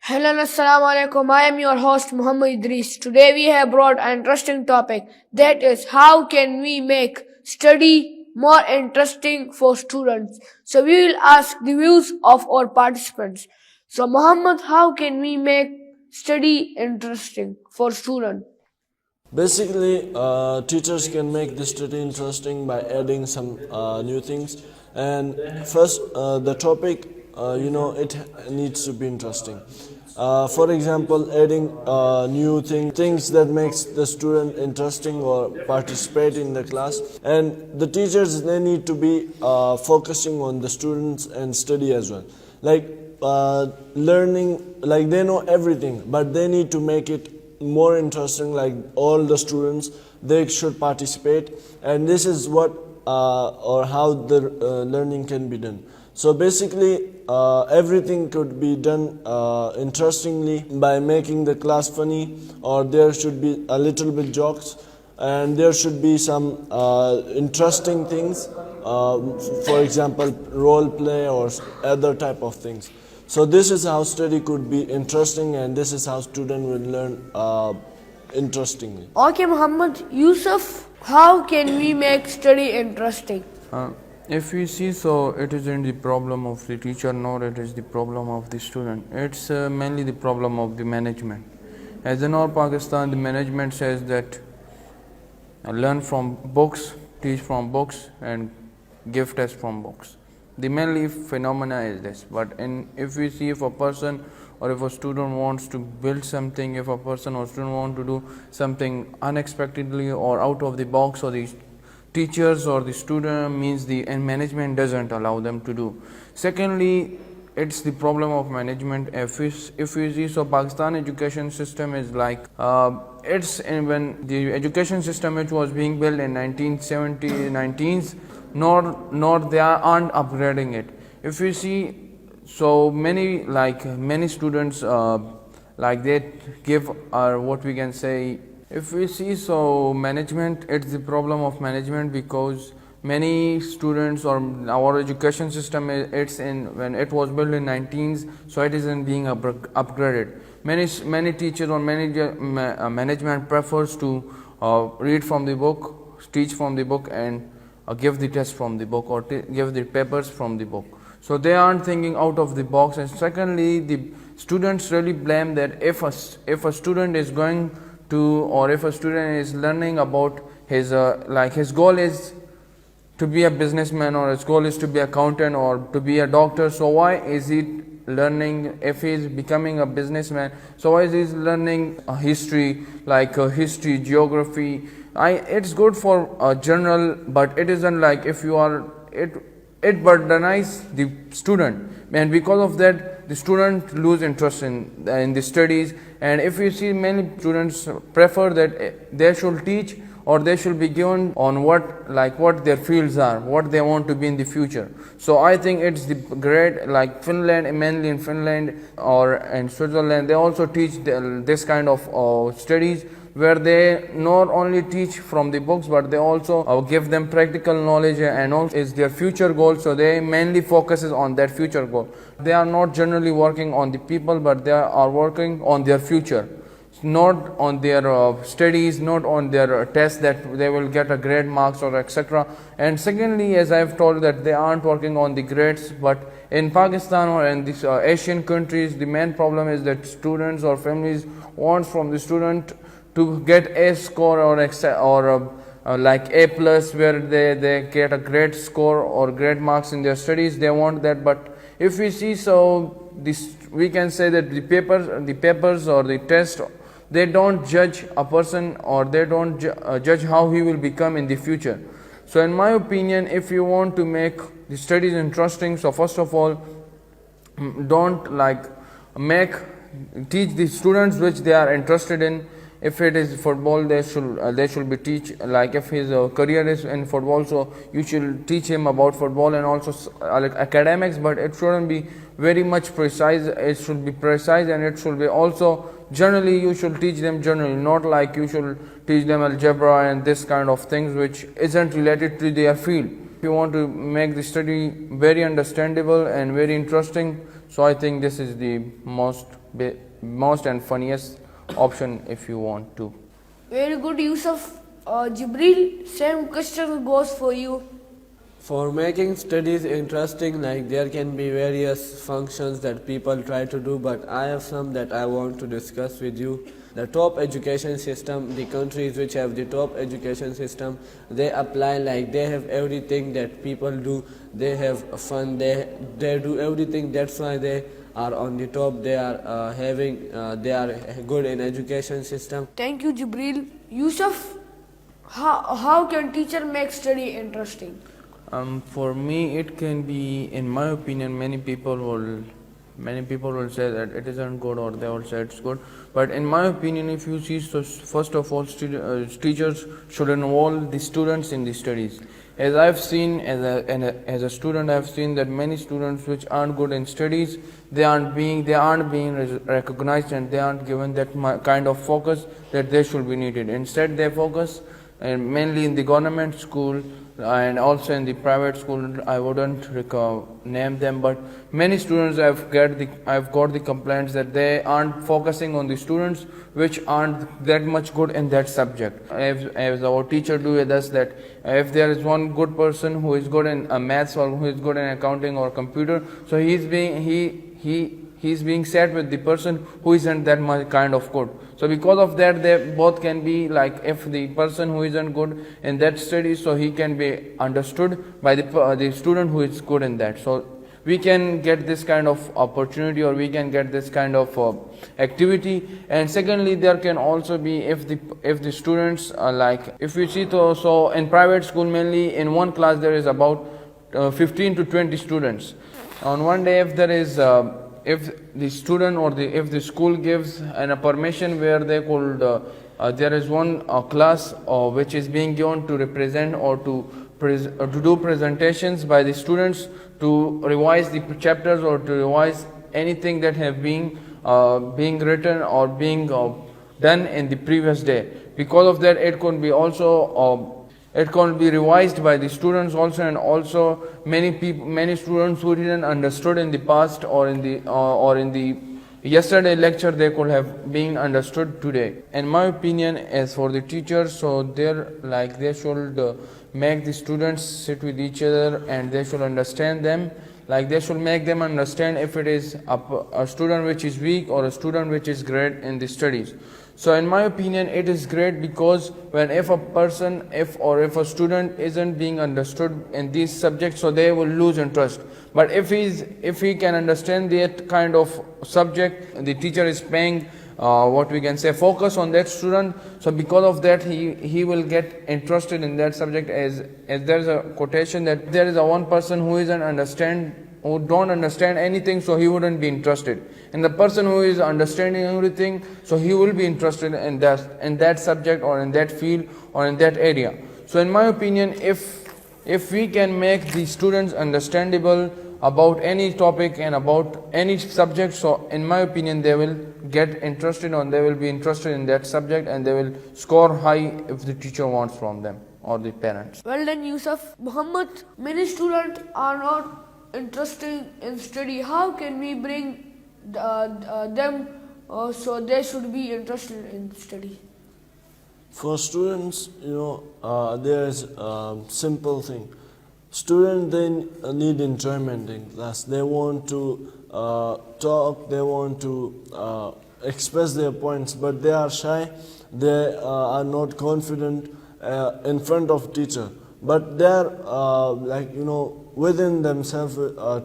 Hello and assalamu alaikum. I am your host Muhammad Idris. Today we have brought an interesting topic, that is how can we make study more interesting for students. So we will ask the views of our participants. So Muhammad, how can we make study interesting for students? Basically, teachers can make the study interesting by adding some new things. And first, the topic, it needs to be interesting. For example, adding new things that makes the student interesting or participate in the class. And the teachers, they need to be focusing on the students and study as well. Like learning, like they know everything, but they need to make it more interesting, like all the students, they should participate, and this is what or how the learning can be done. So basically everything could be done interestingly by making the class funny, or there should be a little bit jokes, and there should be some interesting things, for example role play or other type of things. So this is how study could be interesting, and this is how student will learn interestingly. Okay, Muhammad Yusuf, how can we make study interesting? If we see, so it isn't the problem of the teacher, nor it is the problem of the student. It's mainly the problem of the management. As in all Pakistan, the management says that learn from books, teach from books, and give test from books. The mainly phenomena is this. But if we see, if a person or if a student wants to build something, if a person or student want to do something unexpectedly or out of the box, or the teachers or the student means and management doesn't allow them to do. Secondly, it's the problem of management. If we see, so Pakistan education system is like when the education system which was being built in 1919s, nor they aren't upgrading it. If we see, so many students like they give what we can say. If we see, so management, it's the problem of management, because many students or our education system, when it was built in 19s, so it isn't being upgraded. Many teachers or management prefers to read from the book, teach from the book, and give the test from the book, or give the papers from the book. So they aren't thinking out of the box. And secondly, the students really blame that if a student is going to, or if a student is learning about his his goal is to be a businessman, or his goal is to be an accountant or to be a doctor, so why is he learning, if he is becoming a businessman, so why is he learning history, history, geography? It's good for general, but it isn't like if you are it burdenizes the student, and because of that the student lose interest in the studies. And if you see, many students prefer that they should teach, or they should be given on what their fields are, what they want to be in the future. So I think it's the great, like Finland, mainly in Finland or in Switzerland, they also teach this kind of studies, where they not only teach from the books, but they also give them practical knowledge, and also is their future goal. So they mainly focuses on their future goal. They are not generally working on the people, but they are working on their future, not on their studies, not on their tests that they will get a grade marks or etc. And secondly, as I have told, that they aren't working on the grades. But in Pakistan or in these Asian countries, the main problem is that students or families want from the student to get A score or like A plus, where they get a great score or great marks in their studies. They want that. But if we see, so we can say that the papers or the test, they don't judge a person, or they don't judge how he will become in the future. So in my opinion, if you want to make the studies interesting, so first of all, don't teach the students which they are interested in. If it is football, they should be teach, like if his career is in football, so you should teach him about football, and also academics, but it shouldn't be very much precise. It should be precise, and it should be also generally, you should teach them generally, not like you should teach them algebra and this kind of things which isn't related to their field. If you want to make the study very understandable and very interesting, So I think this is the most and funniest option if you want to. Very good, Yusuf. Jibril, same question goes for you. For making studies interesting, like there can be various functions that people try to do, but I have some that I want to discuss with you. The top education system, the countries which have the top education system, they apply like they have everything that people do. They have fun, they do everything. That's why they are on the top. They are they are good in education system. Thank you, Jibril. Yusuf, how can teacher make study interesting? For me, it can be, in my opinion, many people will say that it isn't good, or they will say it's good. But in my opinion, if you see, so first of all, teachers should involve the students in the studies. As I've seen, as a student, I've seen that many students which aren't good in studies, they aren't being recognized, and they aren't given that kind of focus that they should be needed. Instead, they focus and mainly in the government school and also in the private school. I wouldn't name them, but many students I've got the complaints that they aren't focusing on the students which aren't that much good in that subject. As our teacher do with us, that if there is one good person who is good in maths, or who is good in accounting or computer, so he's being set with the person who isn't that much kind of good. So because of that, they both can be like, if the person who isn't good in that study, so he can be understood by the student who is good in that. So we can get this kind of opportunity, or we can get this kind of activity. And secondly, there can also be, if the students like, if you see, so in private school, mainly in one class there is about 15 to 20 students. On one day, if there is if the student or if the school gives a permission where they could there is one class which is being given to represent or to do presentations by the students, to revise the chapters or to revise anything that have been being written or being done in the previous day. Because of that, it could be also it can be revised by the students also, and also many students who didn't understood in the past or in the yesterday lecture, they could have been understood today. In my opinion, as for the teachers, so they should make the students sit with each other, and they should understand them. Like, they should make them understand if it is a student which is weak or a student which is great in the studies. So in my opinion, it is great, because if a student isn't being understood in these subjects, so they will lose interest. But if he can understand that kind of subject, the teacher is paying what we can say focus on that student, so because of that he will get interested in that subject. As there is a quotation that there is a one person who don't understand anything, so he wouldn't be interested. And the person who is understanding everything, so he will be interested in that subject or in that field or in that area. So in my opinion, if we can make the students understandable about any topic and about any subject, so in my opinion they will get interested, or they will be interested in that subject, and they will score high if the teacher wants from them or the parents. Well done, Yusuf. Muhammad, many students are not interested in study. How can we bring them so they should be interested in study? For students, there is a simple thing. Students, they need enjoyment in class. They want to talk, they want to express their points, but they are shy. They are not confident in front of teacher. But they are within themselves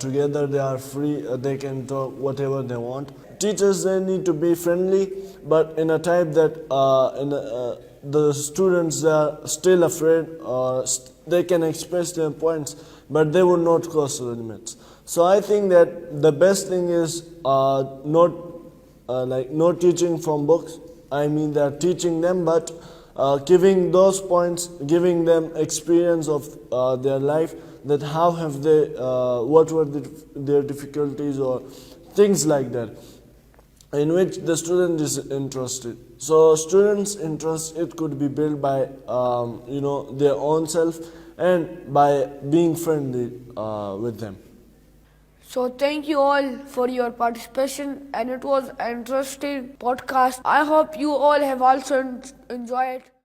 together. They are free. They can talk whatever they want. Teachers, they need to be friendly, but in a type that the students are still afraid. They can express their points, but they will not cross the limits. So I think that the best thing is not teaching from books. I mean, they are teaching them, but giving those points, giving them experience of their life, that how have they, what were their difficulties or things like that, in which the student is interested. So students' interest, it could be built by their own self and by being friendly with them. So thank you all for your participation, and it was an interesting podcast. I hope you all have also enjoyed it.